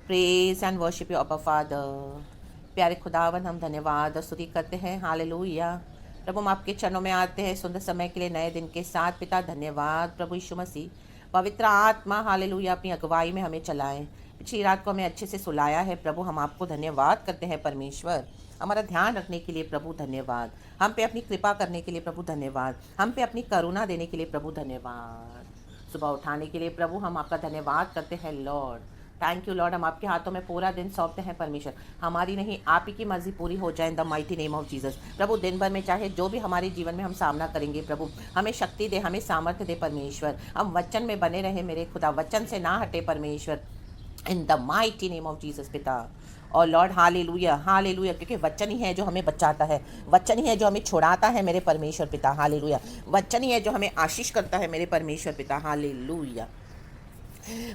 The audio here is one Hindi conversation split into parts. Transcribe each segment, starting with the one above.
Praise and worship you upper father. प्यारे खुदावन, हम धन्यवाद और स्तुति करते हैं। हालेलुया। प्रभु, हम आपके चरणों में आते हैं सुंदर समय के लिए, नए दिन के साथ। पिता धन्यवाद प्रभु यीशु मसीह, पवित्र आत्मा हालेलुया अपनी अगुवाई में हमें चलाएं। पिछली रात को हमें अच्छे से सुलाया है प्रभु, हम आपको धन्यवाद करते हैं। परमेश्वर, हमारा ध्यान रखने के लिए प्रभु धन्यवाद, हम पे अपनी कृपा करने के लिए प्रभु धन्यवाद, हम पे अपनी करुणा देने के लिए प्रभु धन्यवाद, सुबह उठाने के लिए प्रभु हम आपका धन्यवाद करते हैं। Lord, thank you Lord. हम आपके हाथों में पूरा दिन सौंपते हैं परमेश्वर, हमारी नहीं आप ही की मर्जी पूरी हो जाए in the mighty name of Jesus. प्रभु, दिन भर में चाहे जो भी हमारे जीवन में हम सामना करेंगे प्रभु, हमें शक्ति दे, हमें सामर्थ्य दे परमेश्वर। हम वचन में बने रहे मेरे खुदा, वचन से ना हटे परमेश्वर, इन the mighty name of Jesus पिता। और लॉर्ड हालेलुया हालेलुया, क्योंकि वचन ही है जो हमें बचाता है, वचन ही है जो हमें छुड़ाता है मेरे परमेश्वर पिता। हालेलुया, वचन ही है जो हमें आशीष करता है मेरे परमेश्वर पिता। हालेलुया।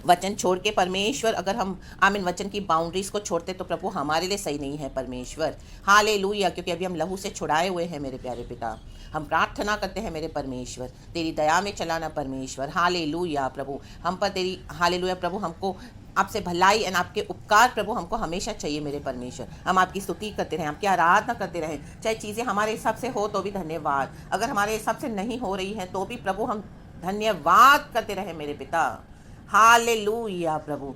वचन छोड़ के परमेश्वर अगर हम आमीन वचन की बाउंड्रीज को छोड़ते तो प्रभु हमारे लिए सही नहीं है परमेश्वर। हालेलुया, क्योंकि अभी हम लहू से छुड़ाए हुए हैं मेरे प्यारे पिता। हम प्रार्थना करते हैं मेरे परमेश्वर, तेरी दया में चलाना परमेश्वर। हालेलुया प्रभु, हम पर तेरी हालेलुया प्रभु, हमको आपसे भलाई एंड आपके उपकार प्रभु हमको हमेशा चाहिए मेरे परमेश्वर। हम आपकी स्तुति करते रहें, आपकी आराधना करते रहें, चाहे चीज़ें हमारे हिसाब से हो तो भी धन्यवाद, अगर हमारे हिसाब से नहीं हो रही हैं तो भी प्रभु हम धन्यवाद करते रहें मेरे पिता। हालेलुया प्रभु,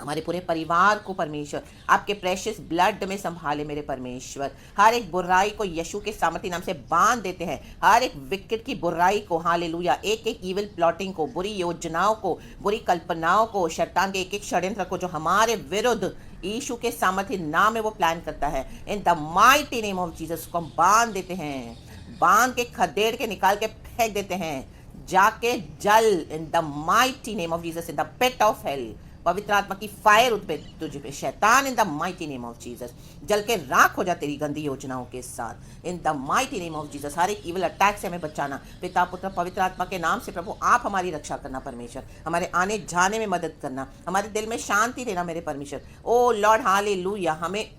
हमारे पूरे परिवार को परमेश्वर आपके प्रेशियस ब्लड में संभाले मेरे परमेश्वर। हर एक बुराई को यीशु के सामर्थ्य नाम से बांध देते हैं, हर एक विकेट की बुराई को हालेलुया, एक एक इविल प्लॉटिंग को, बुरी योजनाओं को, बुरी कल्पनाओं को, शैतान के एक एक षड्यंत्र को जो हमारे विरुद्ध यीशु के सामर्थ्य नाम में वो प्लान करता है, इन the mighty name of Jesus को हम बांध देते हैं, बांध के खदेड़ के निकाल के फेंक देते हैं, जाके जल in the mighty name of Jesus, in the pit of hell. पवित्र आत्मा की फायर उठ पे तुझ पे शैतान, in the mighty name of Jesus, जल के राख हो जा तेरी गंदी योजनाओं के साथ, in the mighty name of Jesus. हर एक इविल अटैक से हमें बचाना पिता पुत्र पवित्र आत्मा के नाम से प्रभु, आप हमारी रक्षा करना परमेश्वर, हमारे आने जाने में मदद करना, हमारे दिल में शांति देना मेरे परमेश्वर। ओ लॉर्ड हालेलुया, हमें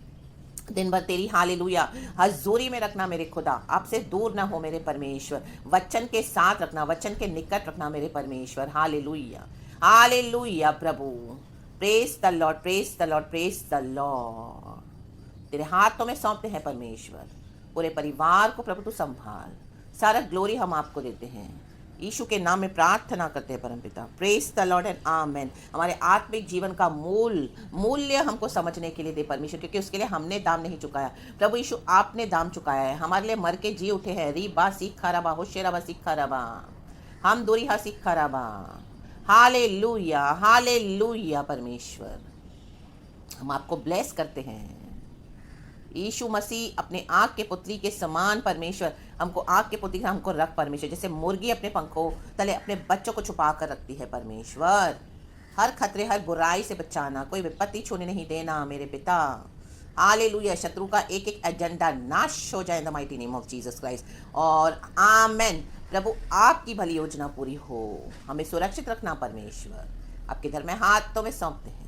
दिन भर तेरी हालेलुया हजूरी में रखना मेरे खुदा, आपसे दूर ना हो मेरे परमेश्वर, वचन के साथ रखना, वचन के निकट रखना मेरे परमेश्वर। Hallelujah hallelujah Prabhu, praise the Lord praise the Lord praise the Lord. तेरे हाथों में सौंपते हैं परमेश्वर, पूरे परिवार को प्रभु तू संभाल, सारा ग्लोरी हम आपको देते हैं, यीशु के नाम में प्रार्थना करते हैं परमपिता। प्रेज द लॉर्ड एंड आमेन। हमारे आत्मिक जीवन का मूल्य हमको समझने के लिए दे परमेश्वर, क्योंकि उसके लिए हमने दाम नहीं चुकाया प्रभु यीशु, आपने दाम चुकाया है, हमारे लिए मर के जी उठे हैं। री बा सीखा रबा होशेरा सीखा रबा, हम दूरी हा सीखा रबा। हालेलुया हालेलुया परमेश्वर, हम आपको ब्लेस करते हैं। यीशु मसीह अपने आँख के पुत्री के समान परमेश्वर, हमको आँख के पुत्री हमको रख परमेश्वर, जैसे मुर्गी अपने पंखों तले अपने बच्चों को छुपा कर रखती है परमेश्वर। हर खतरे हर बुराई से बचाना, कोई विपत्ति छूने नहीं देना मेरे पिता। हालेलुया, शत्रु का एक एक एजेंडा नाश हो जाए in the mighty name of Jesus Christ. और आमेन प्रभु, आपकी भली योजना पूरी हो, हमें सुरक्षित रखना परमेश्वर, आपके घर में हाथों में सौंपते हैं।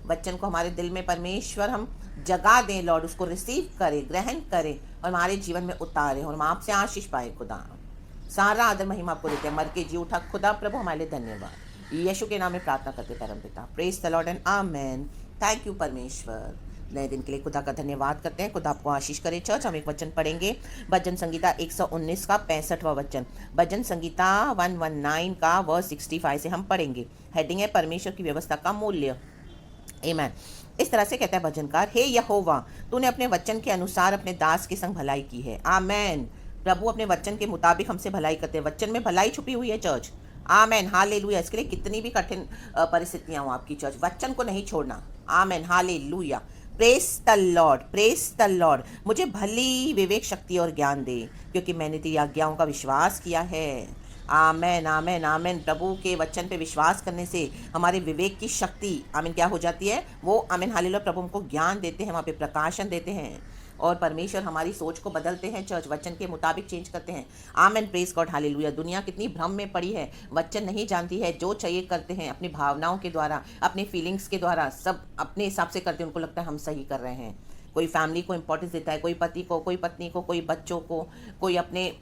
वचन को हमारे दिल में परमेश्वर हम जगा दें लॉर्ड, उसको रिसीव करें, ग्रहण करें और हमारे जीवन में उतारें और हम आपसे आशीष पाए खुदा। सारा आदर महिमा आपको देते हैं, मर के जी उठा खुदा प्रभु, हमारे लिए धन्यवाद। यीशु के नाम में प्रार्थना करते परम पिता। Praise the Lord and amen. Thank you परमेश्वर, नए दिन के लिए खुदा का धन्यवाद करते हैं। खुदा आपको आशीष करे। चर्च, हम एक वचन पढ़ेंगे, भजन संगीता 119 का 65वां वचन, भजन संगीता 119 का वर्स 65 से हम पढ़ेंगे। हेडिंग है परमेश्वर की व्यवस्था का मूल्य। आमीन। इस तरह से कहता है भजनकार, हे यहोवा, तूने अपने वचन के अनुसार अपने दास के संग भलाई की है। आमेन। प्रभु अपने वचन के मुताबिक हमसे भलाई करते हैं, वचन में भलाई छुपी हुई है चर्च। Amen hallelujah. इसके लिए कितनी भी कठिन परिस्थितियां हो आपकी चर्च, वचन को नहीं छोड़ना। आमेन hallelujah. Praise the Lord praise the Lord. मुझे भली विवेक शक्ति और ज्ञान दे, क्योंकि मैंने तेरी आज्ञाओं का विश्वास किया है। आमेन आमेन आमेन। प्रभु के वचन पे विश्वास करने से हमारे विवेक की शक्ति आमीन क्या हो जाती है, वो आमीन हालेलुया प्रभु हमको ज्ञान देते हैं, वहाँ पे प्रकाशन देते हैं और परमेश्वर हमारी सोच को बदलते हैं, चर्च वचन के मुताबिक चेंज करते हैं। आमेन प्रेज गॉड हालेलुया। दुनिया कितनी भ्रम में पड़ी है, वचन नहीं जानती है, जो चाहिए करते हैं अपनी भावनाओं के द्वारा, अपनी फीलिंग्स के द्वारा, सब अपने हिसाब से करते हैं, उनको लगता है हम सही कर रहे हैं। कोई फैमिली को इंपॉर्टेंस देता है, कोई पति को, कोई पत्नी को, कोई बच्चों को, कोई अपने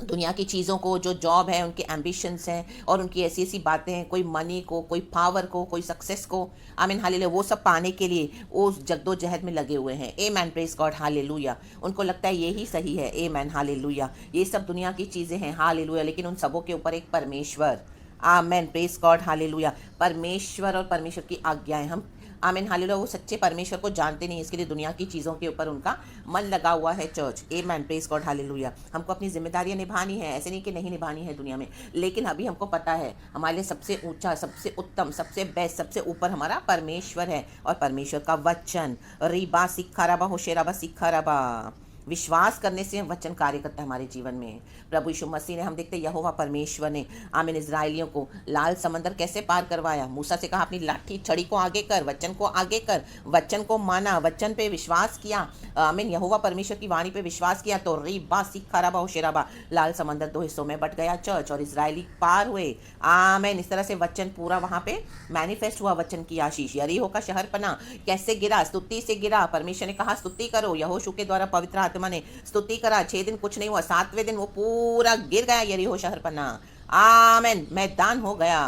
दुनिया की चीज़ों को, जो जॉब है, उनके एम्बिशंस हैं और उनकी ऐसी ऐसी बातें हैं, कोई मनी को, कोई पावर को, कोई सक्सेस को, आमीन हालेलुया, वो सब पाने के लिए वो जद्दोजहद में लगे हुए हैं। A man, praise God, hallelujah. उनको लगता है यही सही है। A man, hallelujah. ये सब दुनिया की चीज़ें हैं, हालेलुया, लेकिन उन सबों के ऊपर एक परमेश्वर, आमेन, प्रेज गॉड, हालेलुया, परमेश्वर और परमेश्वर की आज्ञाएं। हम, आमीन हालेलुया, वो सच्चे परमेश्वर को जानते नहीं, इसके लिए दुनिया की चीज़ों के ऊपर उनका मन लगा हुआ है। Church, a man, praise God, hallelujah. हमको अपनी जिम्मेदारियां निभानी है, ऐसे नहीं कि नहीं निभानी है दुनिया में, लेकिन अभी हमको पता है हमारे लिए सबसे ऊंचा, सबसे उत्तम, सबसे बेस्ट, सबसे ऊपर हमारा परमेश्वर है और परमेश्वर का वचन। रीबा सिक्खा रबा, होशेराबा सिक्खा रबा। विश्वास करने से वचन कार्य करता है हमारे जीवन में। प्रभु यीशु मसीह ने, हम देखते हैं यहोवा परमेश्वर ने, आमीन, इजराइलियों को लाल समंदर कैसे पार करवाया। मूसा से कहा अपनी लाठी छड़ी को आगे कर, वचन को आगे कर, वचन को माना, वचन पे विश्वास किया, आमीन, यहोवा परमेश्वर की वाणी पे विश्वास किया तो रीबा सिक्खा रबा, होशेराबा, लाल समंदर दो हिस्सों में बट गया चर्च, और इजरायली पार हुए। आमीन। इस तरह से वचन पूरा वहां पे मैनिफेस्ट हुआ, वचन की आशीष। यरीहो का शहर पना कैसे गिरा? स्तुति से गिरा। परमेश्वर ने कहा स्तुति करो, यहोशू के द्वारा पवित्र आत्मा ने स्तुति करा। 6 दिन कुछ नहीं हुआ, 7वें दिन वो पूरा गिर गया यरीहो शहर पना। आमेन। मैदान हो गया,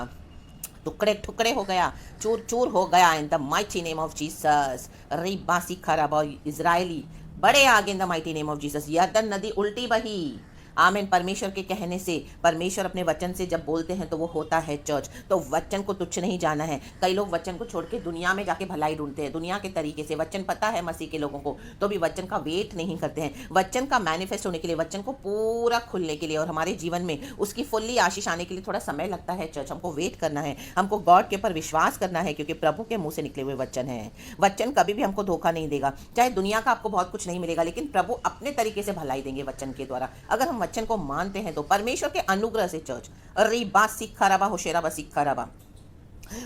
टुकड़े टुकड़े हो गया, चूर चूर हो गया, in the mighty name of Jesus. रिबासी खराब, और इजरायली बड़े आगे in the mighty name of Jesus. यरदन नदी उल्टी बही। आमीन। परमेश्वर के कहने से, परमेश्वर अपने वचन से जब बोलते हैं तो वो होता है चर्च। तो वचन को तुच्छ नहीं जाना है। कई लोग वचन को छोड़ के दुनिया में जाके भलाई ढूंढते हैं, दुनिया के तरीके से। वचन पता है मसीह के लोगों को, तो भी वचन का वेट नहीं करते हैं। वचन का मैनिफेस्ट होने के लिए, वचन को पूरा खुलने के लिए और हमारे जीवन में उसकी फुल्ली आशीष आने के लिए थोड़ा समय लगता है चर्च। हमको वेट करना है, हमको गॉड के ऊपर विश्वास करना है, क्योंकि प्रभु के मुंह से निकले हुए वचन है। वचन कभी भी हमको धोखा नहीं देगा। चाहे दुनिया का आपको बहुत कुछ नहीं मिलेगा, लेकिन प्रभु अपने तरीके से भलाई देंगे वचन के द्वारा, अगर हम वचन को मानते हैं तो। परमेश्वर के अनुग्रह से चर्च। रिबा सिक्खा रबा, होशेराबा सिक्खा रबा।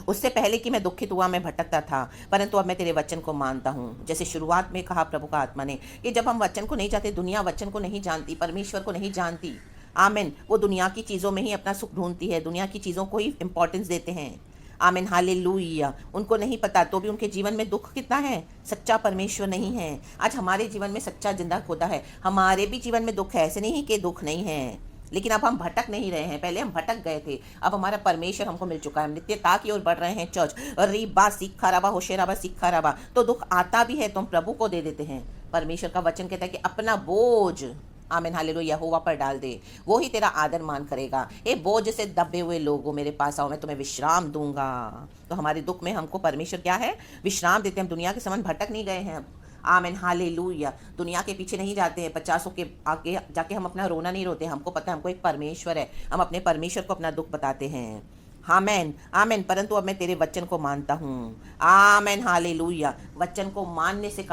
उससे पहले कि मैं दुखित हुआ, मैं भटकता था, परंतु अब मैं तेरे वचन को मानता हूँ। जैसे शुरुआत में कहा प्रभु का आत्मा ने कि जब हम वचन को नहीं चाहते, दुनिया वचन को नहीं जानती, परमेश्वर को नहीं जानती, आमीन, वो दुनिया की चीज़ों में ही अपना सुख ढूंढती है, दुनिया की चीज़ों को ही इंपॉर्टेंस देते हैं। आमीन, हालेलुया। उनको नहीं पता तो भी उनके जीवन में दुख कितना है, सच्चा परमेश्वर नहीं है। आज हमारे जीवन में सच्चा जिंदा खुदा है, हमारे भी जीवन में दुख है, ऐसे नहीं कि दुख नहीं है, लेकिन अब हम भटक नहीं रहे हैं। पहले हम भटक गए थे, अब हमारा परमेश्वर हमको मिल चुका है, हम नित्यता की ओर बढ़ रहे हैं चर्च। रीबा सिक्खा रबा, होशेराबा सिक्खा रबा। तो दुख आता भी है तो हम प्रभु को दे देते हैं। परमेश्वर का वचन कहता है कि अपना बोझ, आमीन हालेलुया, यहोवा पर डाल दे, वो ही तेरा आदर मान करेगा। ए बोझ से दबे हुए लोगों, मेरे पास आओ, मैं तुम्हें विश्राम दूंगा। तो हमारे दुख में हमको परमेश्वर क्या है, विश्राम देते हैं। हम दुनिया के समान भटक नहीं गए हैं। आमीन हालेलुया। दुनिया के पीछे नहीं जाते हैं, 50 के आगे जाके हम अपना रोना नहीं रोते। हमको पता है हमको एक परमेश्वर है, हम अपने परमेश्वर को अपना दुख बताते हैं। आमेन आमेन। परंतु अब मैं तेरे वचन को मानता हूँ। Amen hallelujah. वचन को मानने से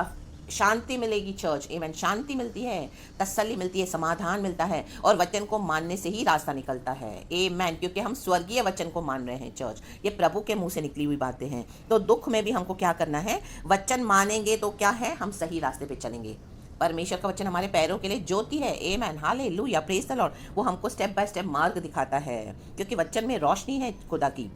शांति मिलेगी चर्च। एवन, शांति मिलती है, तसल्ली मिलती है, समाधान मिलता है, और वचन को मानने से ही रास्ता निकलता है। आमेन। क्योंकि हम स्वर्गीय वचन को मान रहे हैं चर्च, ये प्रभु के मुंह से निकली हुई बातें हैं। तो दुख में भी हमको क्या करना है, वचन मानेंगे तो क्या है, हम सही रास्ते पे चलेंगे। परमेश्वर का वचन हमारे पैरों के लिए ज्योति है। आमेन हालेलुया, प्रेज द लॉर्ड। वो हमको स्टेप बाय स्टेप मार्ग दिखाता है, क्योंकि वचन में रोशनी है खुदा की।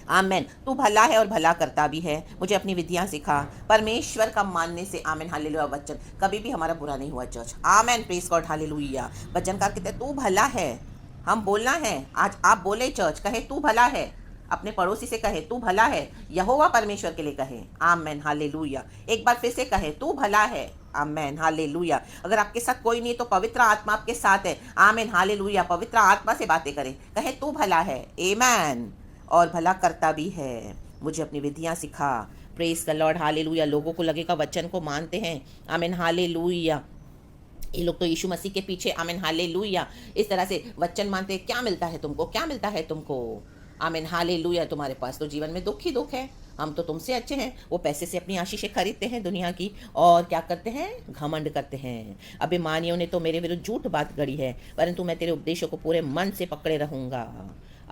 आमेन। तू भला है और भला करता भी है, मुझे अपनी विधियां सिखा। परमेश्वर का मानने से, आमेन हालेलुया, वचन कभी भी हमारा बुरा नहीं हुआ चर्च। आमेन, प्रेज गॉड, हालेलुया। वचनकार कहते हैं तू भला है। हम बोलना है, आज आप बोले चर्च, कहे तू भला है, अपने पड़ोसी से कहे तू भला है, यहोवा परमेश्वर के लिए कहे। Amen hallelujah. एक बार फिर से कहे तू भला है। Amen hallelujah. अगर आपके साथ कोई नहीं तो पवित्र आत्मा आपके साथ है। Amen hallelujah. पवित्र आत्मा से बातें करें, कहे तू भला है। आमेन। और भला करता भी है, मुझे अपनी विधियां सिखा। Praise the Lord, hallelujah. लोगों को लगेगा वचन को मानते हैं, आमीन हालेलुया, ये लोग तो यीशु मसीह के पीछे, आमीन हालेलुया, इस तरह से वचन मानते हैं। क्या मिलता है तुमको, क्या मिलता है तुमको, आमीन हालेलुया। तुम्हारे पास तो जीवन में दुख ही दुख है, हम तो तुमसे अच्छे हैं। वो पैसे से अपनी आशीषें खरीदते हैं दुनिया की, और क्या करते हैं, घमंड करते हैं। अभिमानियों ने तो मेरे विरुद्ध झूठ बात गढ़ी है, परंतु मैं तेरे उपदेशों को पूरे मन से पकड़े रहूंगा।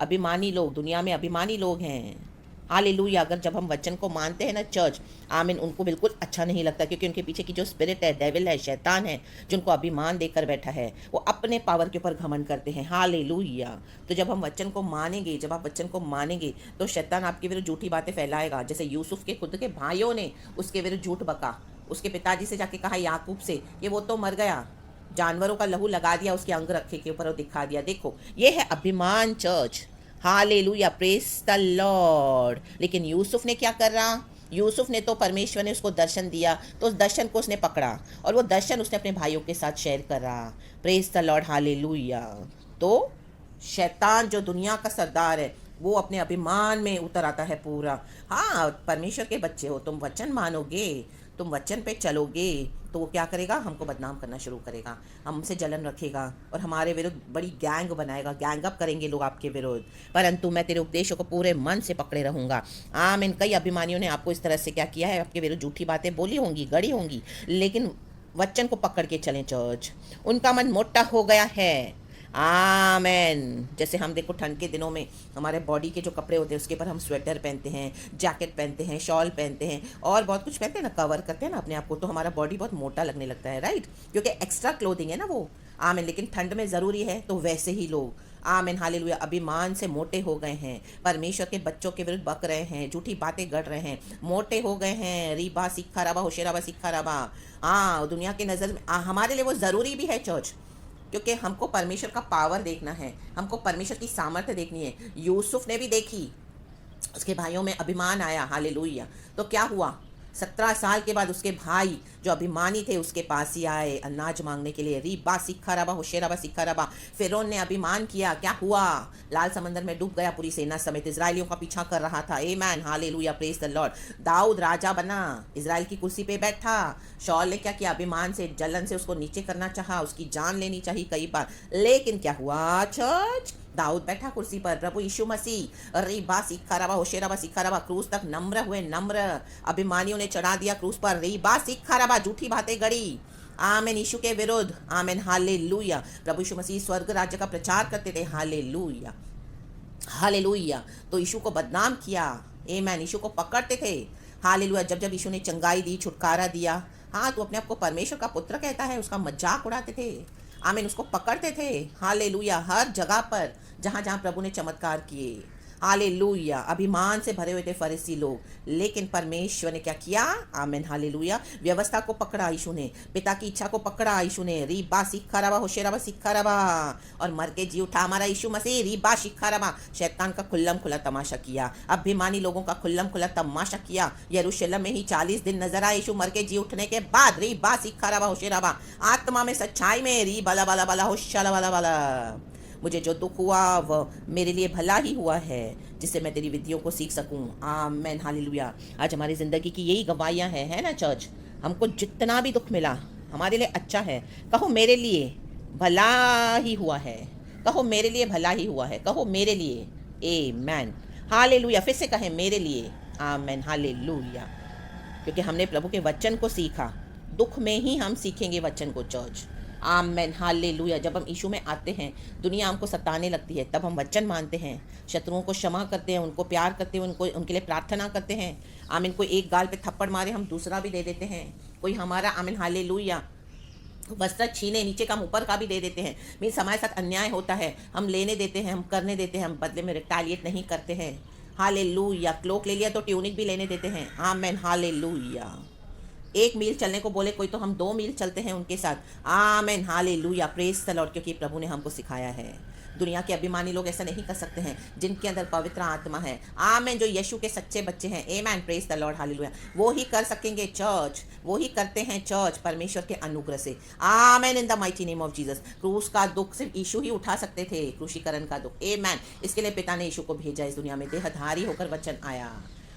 अभिमानी लोग, दुनिया में अभिमानी लोग हैं। हालेलुया। अगर जब हम वचन को मानते हैं ना चर्च, आमीन, उनको बिल्कुल अच्छा नहीं लगता, क्योंकि उनके पीछे की जो स्पिरिट है, डेविल है, शैतान है, जिनको अभिमान देकर बैठा है, वो अपने पावर के ऊपर घमंड करते हैं। हालेलुया। तो जब हम वचन को मानेंगे, जब आप वचन को मानेंगे, तो शैतान आपके विरुद्ध झूठी बातें फैलाएगा। जैसे यूसुफ के खुद के भाइयों ने उसके विरुद्ध झूठ बका, उसके पिताजी से जाके कहा याकूब से कि वो तो मर गया, जानवरों का लहू लगा दिया उसके अंग रखे के ऊपर और दिखा दिया, देखो ये है अभिमान church. Hallelujah, praise the Lord. लेकिन यूसुफ ने क्या कर रहा? यूसुफ ने तो परमेश्वर ने उसको दर्शन दिया तो उस दर्शन को उसने पकड़ा और वो दर्शन उसने अपने भाइयों के साथ शेयर करा। Praise the Lord, hallelujah. तो शैतान जो दुनिया का सरदार है वो अपने अभिमान में उतर आता है पूरा। हाँ, परमेश्वर के बच्चे हो, तुम वचन मानोगे, तुम वचन पे चलोगे, तो वो क्या करेगा? हमको बदनाम करना शुरू करेगा, हमसे जलन रखेगा और हमारे विरुद्ध बड़ी गैंग बनाएगा, गैंग अप करेंगे लोग आपके विरुद्ध। परंतु मैं तेरे उपदेशों को पूरे मन से पकड़े रहूंगा। आमीन। कई अभिमानियों ने आपको इस तरह से क्या किया है, आपके विरुद्ध झूठी बातें बोली होंगी, गढ़ी होंगी, लेकिन वचन को पकड़ के चलें चर्च। उनका मन मोटा हो गया है। आमेन। जैसे हम देखो ठंड के दिनों में हमारे बॉडी के जो कपड़े होते हैं उसके ऊपर हम स्वेटर पहनते हैं, जैकेट पहनते हैं, शॉल पहनते हैं और बहुत कुछ पहनते हैं ना, कवर करते हैं ना अपने आप को, तो हमारा बॉडी बहुत मोटा लगने लगता है, राइट? क्योंकि एक्स्ट्रा क्लोथिंग है ना वो। आमेन। लेकिन ठंड में ज़रूरी है, तो वैसे ही लोग आमीन हालेलुया अभिमान से मोटे हो गए हैं, परमेश्वर के बच्चों के विरुद्ध बक रहे हैं, झूठी बातें गढ़ रहे हैं, मोटे हो गए हैं। रीबा सिक्खा रबा होशेराबा सिक्खा रबा। हाँ, दुनिया की नज़र में हमारे लिए वो ज़रूरी भी है चर्च, क्योंकि हमको परमेश्वर का पावर देखना है, हमको परमेश्वर की सामर्थ्य देखनी है। यूसुफ ने भी देखी, उसके भाइयों में अभिमान आया, हालेलुया। तो क्या हुआ? 17 साल के बाद उसके भाई जो अभिमानी थे उसके पास ही आए अनाज मांगने के लिए। रीबा सिक्खा रबा होशेराबा सिक्खा रबा। फिरौन ने अभिमान किया, क्या हुआ? लाल समंदर में डूब गया पूरी सेना समेत, इजराइलियों का पीछा कर रहा था। Amen, hallelujah, praise the Lord. दाऊद राजा बना, इजराइल की कुर्सी पे बैठा। शौल ने क्या किया? अभिमान से, जलन से उसको नीचे करना चाहा, उसकी जान लेनी चाहिए कई बार, लेकिन क्या हुआ चर्च? दाऊद बैठा कुर्सी पर, प्रभु यीशु मसीह रीबा सिक्खा रबा होशेराबा सिक्खा रबा क्रूस तक नम्र हुए, नम्र। अभिमानियों ने चढ़ा दिया क्रूस पर, रीबा सिक्खा रबा, झूठी बातें गढ़ी आमेन यीशु के विरुद्ध। आमेन, हालेलुया। प्रभु यीशु मसीह स्वर्ग राज्य का प्रचार करते थे, हालेलुया हालेलुया। तो यीशु को बदनाम किया, आमेन, यीशु को पकड़ते थे, हालेलुया। जब जब यीशु ने चंगाई दी, छुटकारा दिया, हाँ, तो अपने आप को परमेश्वर का पुत्र कहता है, उसका मजाक उड़ाते थे, आमीन, उसको पकड़ते थे, हालेलुया। हर जगह पर जहाँ जहाँ प्रभु ने चमत्कार किए, हालेलुया। अभिमान से भरे हुए थे फरीसी लोग, लेकिन परमेश्वर ने क्या किया? आमीन, हालेलुया। व्यवस्था को पकड़ा यीशु ने, पिता की इच्छा को पकड़ा यीशु ने, रीबा सिक्खा रबा होशेराबा सिक्खा रबा, और मर के जी उठा हमारा यीशु मसीह, रीबा सिक्खा रबा। शैतान का खुल्लम खुला तमाशा किया, अभिमानी लोगों का खुल्लम खुला तमाशा किया। यरूशलेम में ही 40 दिन नजर आए यीशु मर के जी उठने के बाद, रीबा सिक्खा रबा होशेराबा। आत्मा में, सच्चाई में, री बला बला बला होशाला बला बला। मुझे जो दुख हुआ वह मेरे लिए भला ही हुआ है, जिससे मैं तेरी विधियों को सीख सकूं। आमेन, हालेलुया। आज हमारी ज़िंदगी की यही गवाहियाँ हैं, है ना चर्च? हमको जितना भी दुख मिला हमारे लिए अच्छा है। कहो मेरे लिए भला ही हुआ है, कहो मेरे लिए भला ही हुआ है, कहो मेरे लिए। आमेन, हालेलुया। फिर से कहें, मेरे लिए। आमेन, हालेलुया। क्योंकि हमने प्रभु के वचन को सीखा, दुख में ही हम सीखेंगे वचन को चर्च। आमेन, हालेलुया। जब हम यीशु में आते हैं, दुनिया हमको सताने लगती है, तब हम वचन मानते हैं, शत्रुओं को क्षमा करते हैं, उनको प्यार करते हैं, उनको उनके लिए प्रार्थना करते हैं। आमीन। कोई एक गाल पे थप्पड़ मारे, हम दूसरा भी दे देते हैं। कोई हमारा, आमीन हालेलुया, वस्त्र छीने, नीचे का हम ऊपर का भी दे देते हैं। मीन्स हमारे साथ अन्याय होता है, हम लेने देते हैं, हम करने देते हैं, हम बदले में रिटालिएट नहीं करते हैं। हालेलुया। क्लोक ले लिया तो ट्यूनिक भी लेने देते हैं। आमेन, हालेलुया। 1 मील चलने को बोले कोई, तो हम 2 मील चलते हैं उनके साथ। आमेन, हालेलुया, प्रेज द लॉर्ड। क्योंकि प्रभु ने हमको सिखाया है। दुनिया के अभिमानी लोग ऐसा नहीं कर सकते हैं, जिनके अंदर पवित्र आत्मा है। आमेन, जो यीशु के सच्चे बच्चे हैं, आमेन, प्रेज द लॉर्ड, हालेलुया, वो ही कर सकेंगे चर्च, वो ही करते हैं चर्च परमेश्वर के अनुग्रह से। Amen, in the mighty name of Jesus. क्रूस का दुख सिर्फ यीशु ही उठा सकते थे, क्रूशीकरण का दुख। आमेन। इसके लिए पिता ने यीशु को भेजा इस दुनिया में, देहधारी होकर वचन आया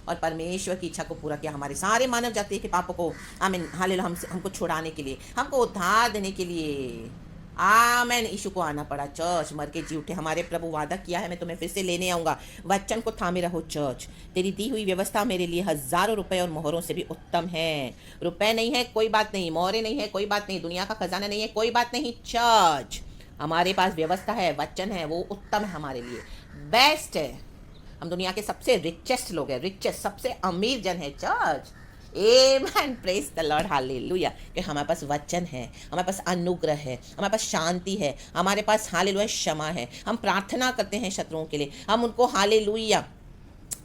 और परमेश्वर की इच्छा को पूरा किया, हमारे सारे मानव जाति के पापों को, आमीन हालेलुया, हमको छुड़ाने के लिए, हमको उद्धार देने के लिए। आमीन। यीशु को आना पड़ा चर्च, मर के जी उठे। हमारे प्रभु वादा किया है, मैं तुम्हें फिर से लेने आऊँगा। वचन को थामे रहो चर्च। तेरी दी हुई व्यवस्था मेरे लिए हज़ारों रुपए और मोहरों से भी उत्तम है। रुपए नहीं है कोई बात नहीं, मोहरें नहीं है कोई बात नहीं, दुनिया का खजाना नहीं है कोई बात नहीं चर्च। हमारे पास व्यवस्था है, वचन है, वो उत्तम है, हमारे लिए बेस्ट है। हम दुनिया के सबसे रिचेस्ट लोग हैं, रिचेस्ट, सबसे अमीर जन है church. Amen, praise the Lord, hallelujah. कि हमारे पास वचन है, हमारे पास अनुग्रह है, हमारे पास शांति है, हमारे पास हालेलुया क्षमा है। हम प्रार्थना करते हैं शत्रुओं के लिए, हम उनको हालेलुया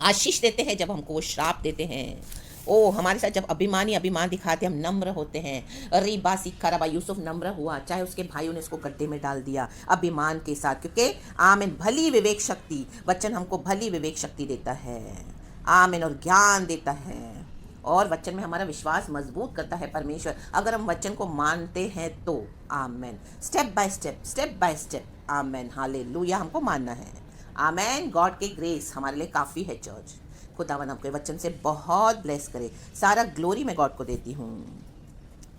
आशीष देते हैं जब हमको वो श्राप देते हैं। ओ हमारे साथ जब अभिमानी अभिमान दिखाते हम नम्र होते हैं। रीबा सीखा रबा, यूसुफ नम्र हुआ, चाहे उसके भाइयों ने उसको गड्ढे में डाल दिया अभिमान के साथ, क्योंकि आमीन भली विवेक शक्ति, वचन हमको भली विवेक शक्ति देता है, आमीन, और ज्ञान देता है, और वचन में हमारा विश्वास मजबूत करता है परमेश्वर, अगर हम वचन को मानते हैं तो। Amen. Step by step, amen, hallelujah, हमको मानना है। आमेन। गॉड के ग्रेस हमारे लिए काफ़ी है चर्च। खुदावन हमको वचन से बहुत ब्लेस करे। सारा ग्लोरी मैं गॉड को देती हूँ।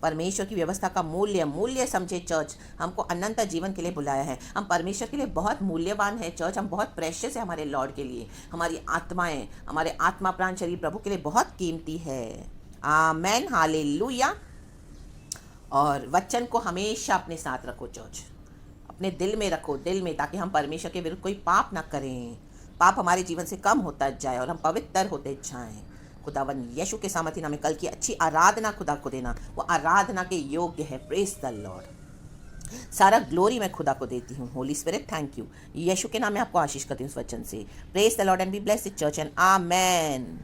परमेश्वर की व्यवस्था का मूल्य समझे चर्च। हमको अनंत जीवन के लिए बुलाया है। हम परमेश्वर के लिए बहुत मूल्यवान है चर्च। हम बहुत प्रेशियस है हमारे लॉर्ड के लिए। हमारी आत्माएं, हमारे आत्मा प्राण शरीर प्रभु के लिए बहुत कीमती है। आमेन, हालेलुया। और वचन को हमेशा अपने साथ रखो चर्च, अपने दिल में रखो, दिल में, ताकि हम परमेश्वर के विरुद्ध कोई पाप ना करें, पाप हमारे जीवन से कम होता जाए और हम पवित्र होते जाएं। खुदावन यीशु के सामर्थी नाम में कल की अच्छी आराधना खुदा को देना, वो आराधना के योग्य है। Praise the Lord. सारा ग्लोरी मैं खुदा को देती हूँ। Holy spirit thank you. यीशु के नाम में आपको आशीष करती हूँ इस वचन से। Praise the Lord and be blessed church and amen.